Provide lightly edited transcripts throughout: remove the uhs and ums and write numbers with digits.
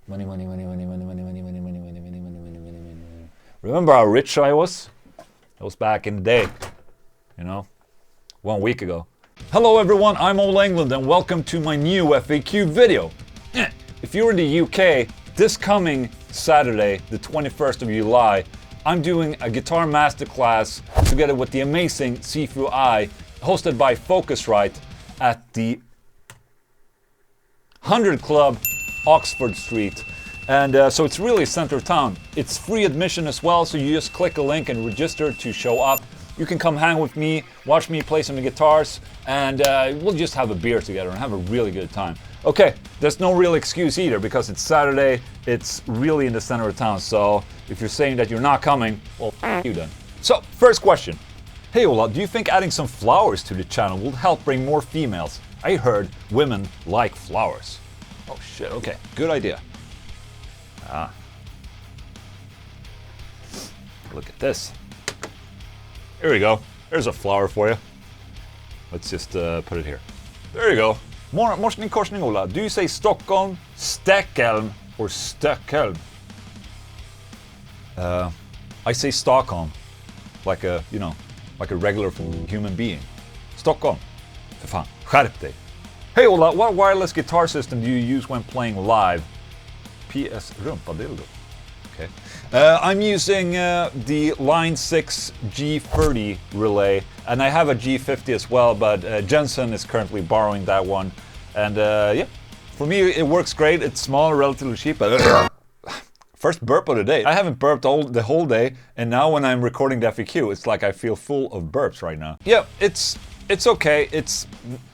Money, money, money, money, money, money, money, money, money, money, money, money, money, money, money. Remember how rich I was? That was back in the day, you know, 1 week ago. Hello everyone, I'm Old Englund and welcome to my new FAQ video. If you're in the UK, this coming Saturday, the 21st of July, I'm doing a guitar masterclass together with the amazing Sifu I, hosted by Focusrite at the 100 Club, Oxford Street. And so it's really center of town. It's free admission as well, so you just click a link and register to show up. You can come hang with me, watch me play some guitars, and we'll just have a beer together and have a really good time. Okay, there's no real excuse either because it's Saturday, it's really in the center of town, so if you're saying that you're not coming, well, f you then. So, first question. Hey Ola, do you think adding some flowers to the channel will help bring more females? I heard women like flowers. Oh shit, okay, good idea. Look at this. Here we go. There's a flower for you. Let's just put it here. There you go. Morsning korsning Ola. Do you say Stockholm, Stockholm, or Stockholm? I say Stockholm, like a, you know, like a regular human being. Stockholm. För fan, skärp dig. Hey Ola, what wireless guitar system do you use when playing live? PS rumpadildo. Okay. I'm using the Line 6 G30 relay, and I have a G50 as well, but Jensen is currently borrowing that one. And yeah, for me it works great. It's small, relatively cheap, but first burp of the day. I haven't burped the whole day, and now when I'm recording the FAQ, it's like I feel full of burps right now. Yeah, it's okay. It's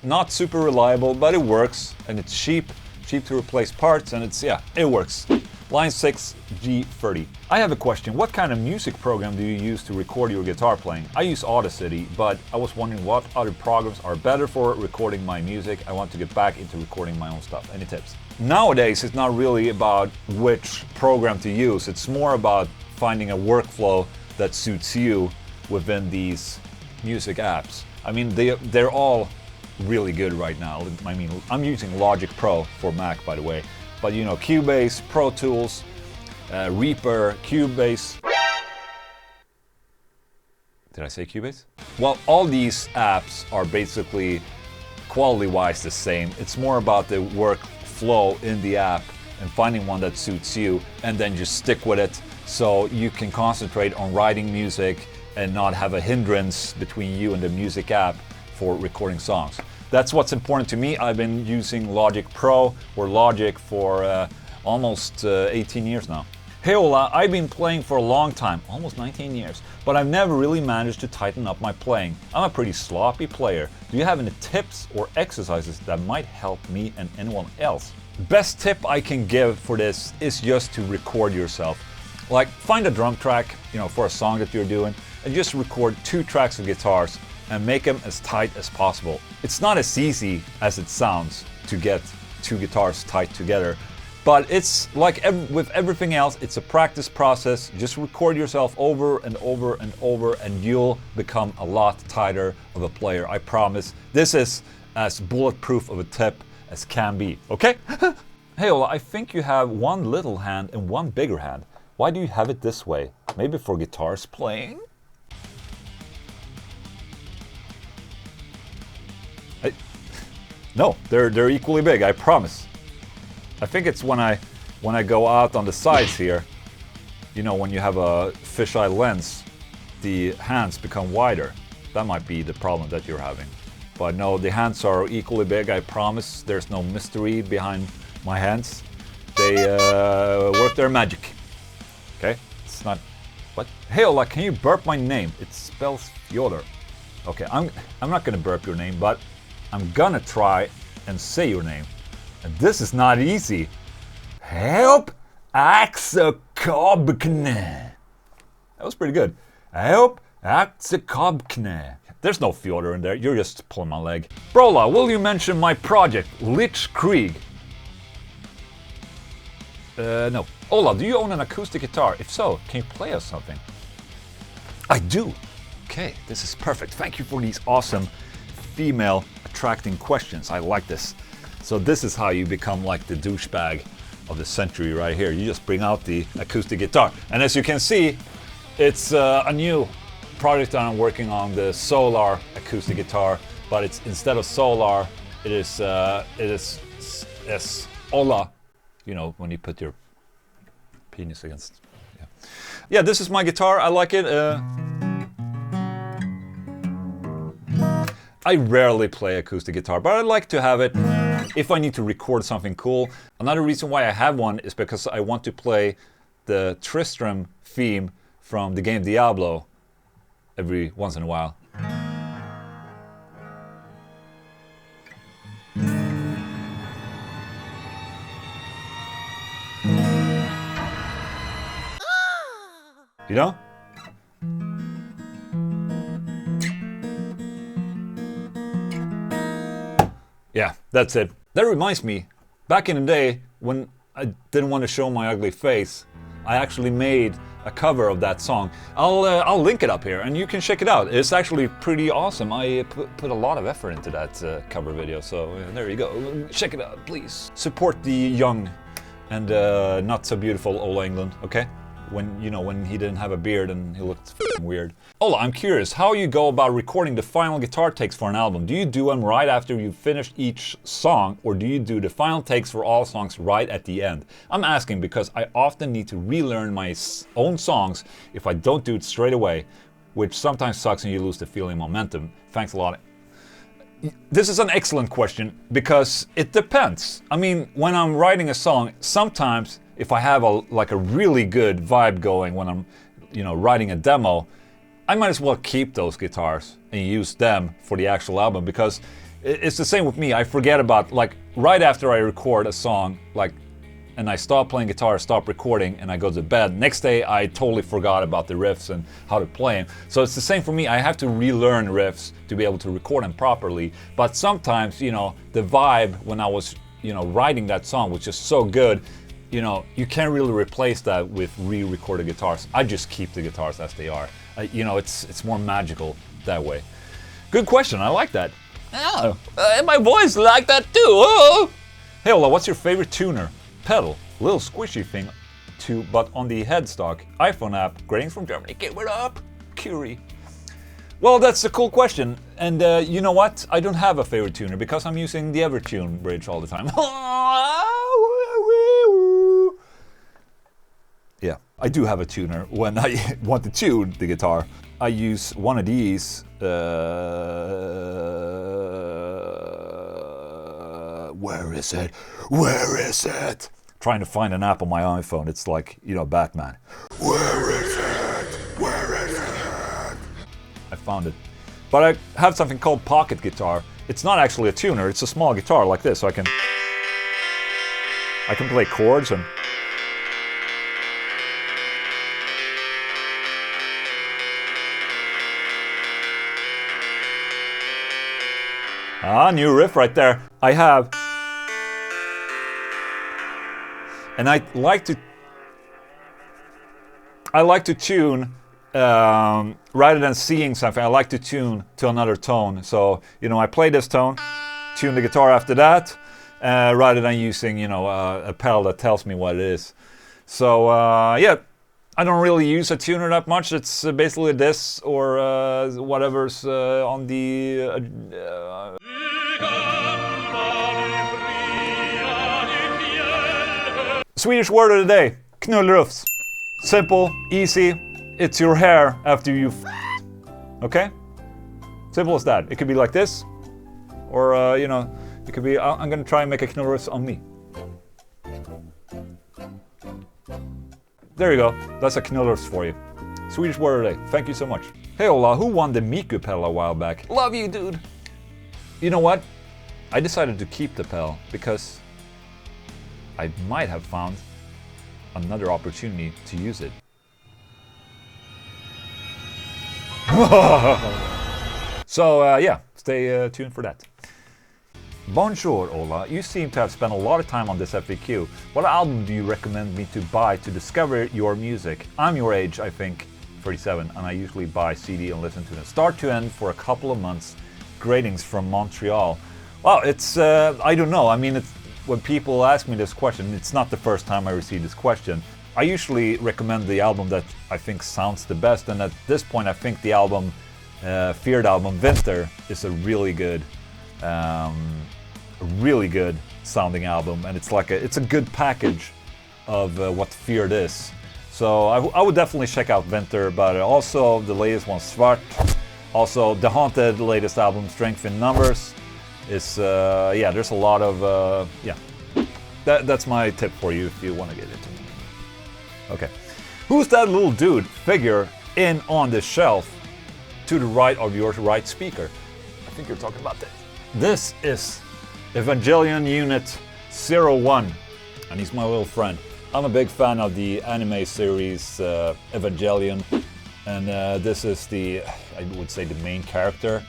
not super reliable, but it works, and it's cheap to replace parts, and it's, yeah, it works. Line 6 G30. I have a question. What kind of music program do you use to record your guitar playing? I use Audacity, but I was wondering what other programs are better for recording my music. I want to get back into recording my own stuff. Any tips? Nowadays, it's not really about which program to use. It's more about finding a workflow that suits you within these music apps. I mean, they're all really good right now. I mean, I'm using Logic Pro for Mac, by the way. But you know, Cubase, Pro Tools, Reaper, Cubase. Did I say Cubase? Well, all these apps are basically quality-wise the same. It's more about the workflow in the app and finding one that suits you, and then just stick with it so you can concentrate on writing music and not have a hindrance between you and the music app for recording songs. That's what's important to me. I've been using Logic Pro or Logic for almost 18 years now. Hey Ola, I've been playing for a long time, almost 19 years, but I've never really managed to tighten up my playing. I'm a pretty sloppy player. Do you have any tips or exercises that might help me and anyone else? Best tip I can give for this is just to record yourself. Like, find a drum track, you know, for a song that you're doing, and just record 2 tracks of guitars and make them as tight as possible. It's not as easy as it sounds to get 2 guitars tight together, but it's like with everything else, it's a practice process. Just record yourself over and over and over, and you'll become a lot tighter of a player, I promise. This is as bulletproof of a tip as can be, okay? Hey Ola, I think you have one little hand and one bigger hand. Why do you have it this way? Maybe for guitars playing? No, they're equally big, I promise. I think it's when I go out on the sides here, you know, when you have a fisheye lens, the hands become wider. That might be the problem that you're having. But no, the hands are equally big, I promise. There's no mystery behind my hands. They work their magic. Okay? It's not... What? Hey Ola, can you burp my name? It spells Fyodor. Okay, I'm not gonna burp your name, but I'm gonna try and say your name. And this is not easy. Help Axekobkne. That was pretty good. Help Axekobkne. There's no Fyodor in there, you're just pulling my leg. Brola, will you mention my project, Lich Krieg? No. Ola, do you own an acoustic guitar? If so, can you play us something? I do. Okay, this is perfect. Thank you for these awesome female attracting questions. I like this. So this is how you become like the douchebag of the century right here. You just bring out the acoustic guitar. And as you can see, it's a new project that I'm working on, the Solar acoustic guitar, but it's instead of Solar, it is Ola, you know, when you put your penis against. Yeah, this is my guitar. I like it. I rarely play acoustic guitar, but I like to have it if I need to record something cool. Another reason why I have one is because I want to play the Tristram theme from the game Diablo every once in a while. You know? Yeah, that's it. That reminds me, back in the day when I didn't want to show my ugly face, I actually made a cover of that song. I'll link it up here and you can check it out. It's actually pretty awesome. I put a lot of effort into that cover video, so there you go. Check it out, please. Support the young and not so beautiful Ola Englund, okay? When, you know, when he didn't have a beard and he looked f***ing weird. Ola, I'm curious how you go about recording the final guitar takes for an album. Do you do them right after you've finished each song, or do you do the final takes for all songs right at the end? I'm asking because I often need to relearn my own songs if I don't do it straight away, which sometimes sucks and you lose the feeling momentum. Thanks a lot. This is an excellent question because it depends. I mean, when I'm writing a song, sometimes if I have a really good vibe going when I'm, you know, writing a demo, I might as well keep those guitars and use them for the actual album, because it's the same with me. I forget about, like, right after I record a song, like, and I stop playing guitar, stop recording, and I go to bed. Next day, I totally forgot about the riffs and how to play them. So it's the same for me. I have to relearn riffs to be able to record them properly. But sometimes, you know, the vibe when I was, you know, writing that song was just so good. You know, you can't really replace that with re-recorded guitars. I just keep the guitars as they are. You know, it's more magical that way. Good question, I like that. Oh, and my voice like that too. Oh. Hey Ola, what's your favorite tuner? Pedal, little squishy thing too, but on the headstock iPhone app. Greetings from Germany. Give it up, Curie. Well, that's a cool question, and you know what? I don't have a favorite tuner because I'm using the Evertune bridge all the time. Yeah, I do have a tuner. When I want to tune the guitar, I use one of these. Where is it? Where is it? Trying to find an app on my iPhone. It's like, you know, Batman. Where is it? Where is it? I found it. But I have something called pocket guitar. It's not actually a tuner. It's a small guitar like this, so I can play chords and. Ah, new riff right there. I have. And I like to tune, rather than seeing something, I like to tune to another tone. So, you know, I play this tone, tune the guitar after that, rather than using, you know, a pedal that tells me what it is. So, yeah, I don't really use a tuner that much. It's basically this or whatever's on the... Swedish word of the day, knullrufs. Simple, easy, it's your hair after you okay? Simple as that. It could be like this, or you know, it could be, I'm gonna try and make a knullrufs on me. There you go, that's a knullrufs for you. Swedish word of the day, thank you so much. Hey Ola, who won the Miku pedal a while back? Love you, dude. You know what? I decided to keep the pedal because I might have found another opportunity to use it. So yeah, stay tuned for that. Bonjour Ola, you seem to have spent a lot of time on this FAQ. What album do you recommend me to buy to discover your music? I'm your age, I think, 37, and I usually buy CD and listen to them start to end for a couple of months. Greetings from Montreal. Well, it's, I don't know, I mean, when people ask me this question, it's not the first time I receive this question, I usually recommend the album that I think sounds the best, and at this point I think the album, Feared album, Winter, is a really good sounding album, and it's a good package of what Feared is. So I would definitely check out Winter, but also the latest one, Svart. Also, The Haunted, the latest album, Strength in Numbers, is, yeah, there's a lot of, yeah. That's my tip for you if you want to get into it. Okay. Who's that little dude figure in on the shelf to the right of your right speaker? I think you're talking about this. This is Evangelion Unit 01, and he's my little friend. I'm a big fan of the anime series Evangelion, and this is I would say the main character,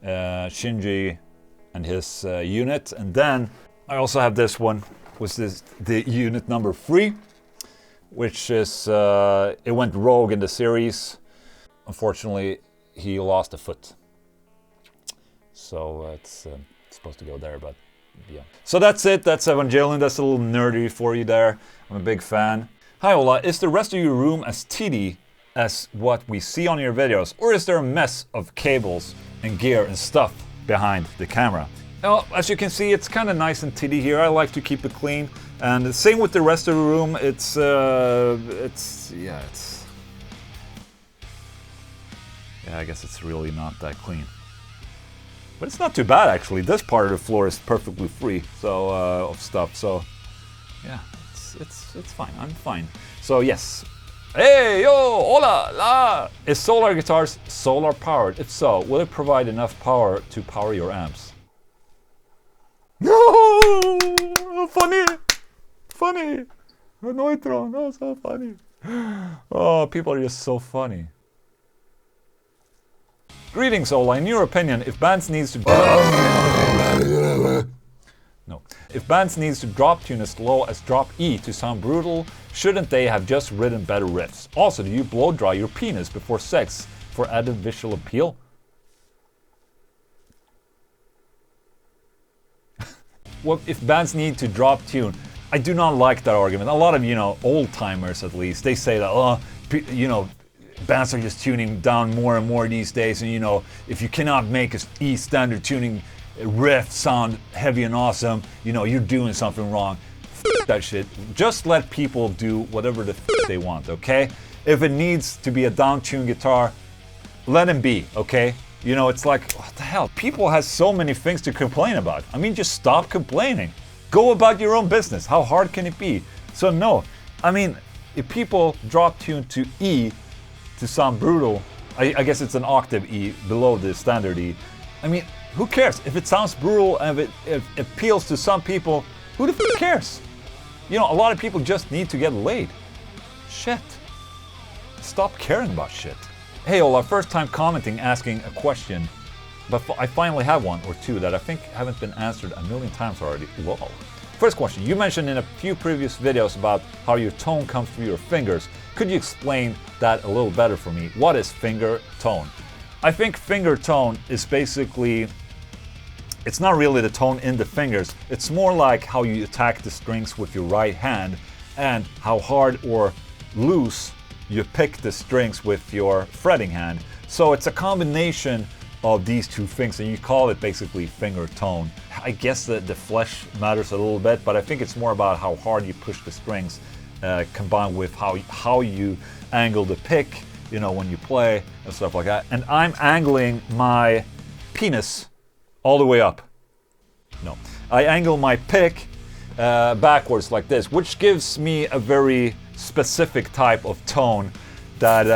Shinji and his unit. And then I also have this one, which is the unit number 3, which is, it went rogue in the series. Unfortunately, he lost a foot. So it's supposed to go there, but yeah. So that's it, that's Evangelion, that's a little nerdy for you there. I'm a big fan. Hi Ola, is the rest of your room as tiddy as what we see on your videos, or is there a mess of cables and gear and stuff behind the camera? Well, as you can see, it's kind of nice and tiddy here. I like to keep it clean, and the same with the rest of the room. Yeah, I guess it's really not that clean. But it's not too bad actually. This part of the floor is perfectly free, so of stuff. So yeah, it's fine. I'm fine. So yes. Hey yo, hola la. Is solar guitars solar powered? If so, will it provide enough power to power your amps? No, funny. Neutron, oh, so funny. Oh, people are just so funny. Greetings, Ola. In your opinion, if bands needs to drop tune as low as drop E to sound brutal, shouldn't they have just written better riffs? Also, do you blow dry your penis before sex for added visual appeal? Well, if bands need to drop tune, I do not like that argument. A lot of, old timers at least, they say that, bands are just tuning down more and more these days, and if you cannot make a E standard tuning riff sound heavy and awesome, you're doing something wrong. F that shit. Just let people do whatever the f they want, okay? If it needs to be a down-tuned guitar, let them be, okay? It's like, what the hell? People have so many things to complain about. I mean, just stop complaining. Go about your own business. How hard can it be? So no, I mean, if people drop tune to E to sound brutal, I guess it's an octave E below the standard E. I mean, who cares? If it sounds brutal and if it appeals to some people, who the f cares? A lot of people just need to get laid. Shit. Stop caring about shit. Hey Ola, first time commenting, asking a question, but I finally have one or two that I think haven't been answered a million times already. Whoa. First question, you mentioned in a few previous videos about how your tone comes through your fingers. Could you explain that a little better for me? What is finger tone? I think finger tone is basically, it's not really the tone in the fingers, it's more like how you attack the strings with your right hand and how hard or loose you pick the strings with your fretting hand. So it's a combination of these two things, and you call it basically finger tone. I guess the flesh matters a little bit, but I think it's more about how hard you push the strings combined with how you angle the pick, when you play and stuff like that. And I'm angling my penis all the way up. No, I angle my pick backwards like this, which gives me a very specific type of tone that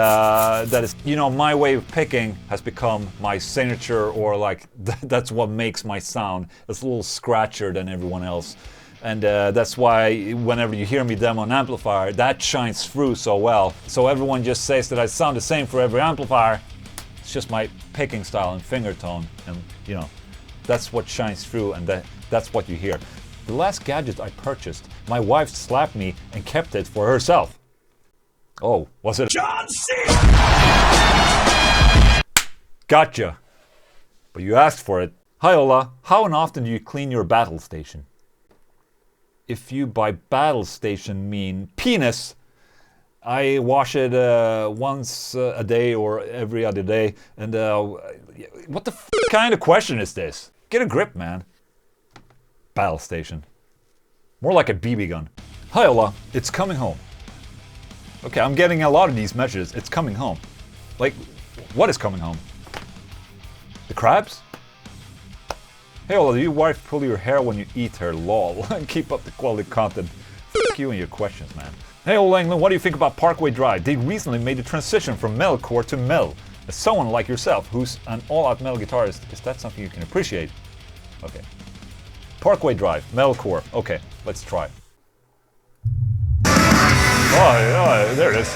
is, my way of picking has become my signature, or like that's what makes my sound. It's a little scratchier than everyone else, and that's why whenever you hear me demo an amplifier, that shines through so well. So everyone just says that I sound the same for every amplifier. It's just my picking style and finger tone, and that's what shines through, and that's what you hear. The last gadget I purchased, my wife slapped me and kept it for herself. Oh, was it John C? Gotcha. But you asked for it. Hi Ola, how and often do you clean your battle station? if you by battle station mean penis, I wash it once a day or every other day. And what the kind of question is this? Get a grip, man. Battle station. More like a BB gun. Hi Ola, it's coming home. Okay, I'm getting a lot of these messages. It's coming home. Like, what is coming home? The crabs? Hey Ola, do your wife pull your hair when you eat her? Lol. Keep up the quality content. F*** you and your questions, man. Hey Ola Englund, what do you think about Parkway Drive? They recently made the transition from metalcore to metal. As someone like yourself, who's an all-out metal guitarist, is that something you can appreciate? Okay. Parkway Drive, metalcore. Okay, let's try. Oh, yeah, there it is.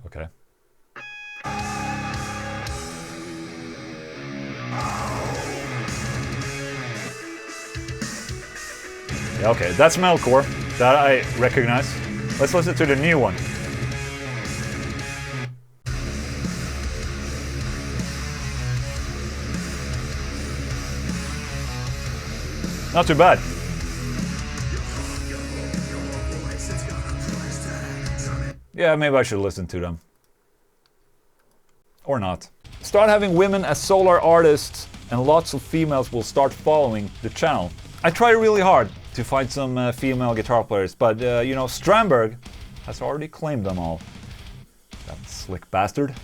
Okay. Yeah, okay, that's metalcore. That I recognize. Let's listen to the new one. Not too bad. Yeah, maybe I should listen to them. Or not. Start having women as solar artists and lots of females will start following the channel. I try really hard to find some female guitar players, but you know, Strandberg has already claimed them all. That slick bastard.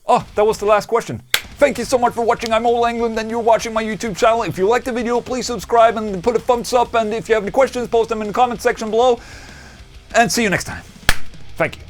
Oh, that was the last question. Thank you so much for watching. I'm Ola Englund and you're watching my YouTube channel. If you liked the video, please subscribe and put a thumbs up. And if you have any questions, post them in the comment section below. And see you next time. Thank you.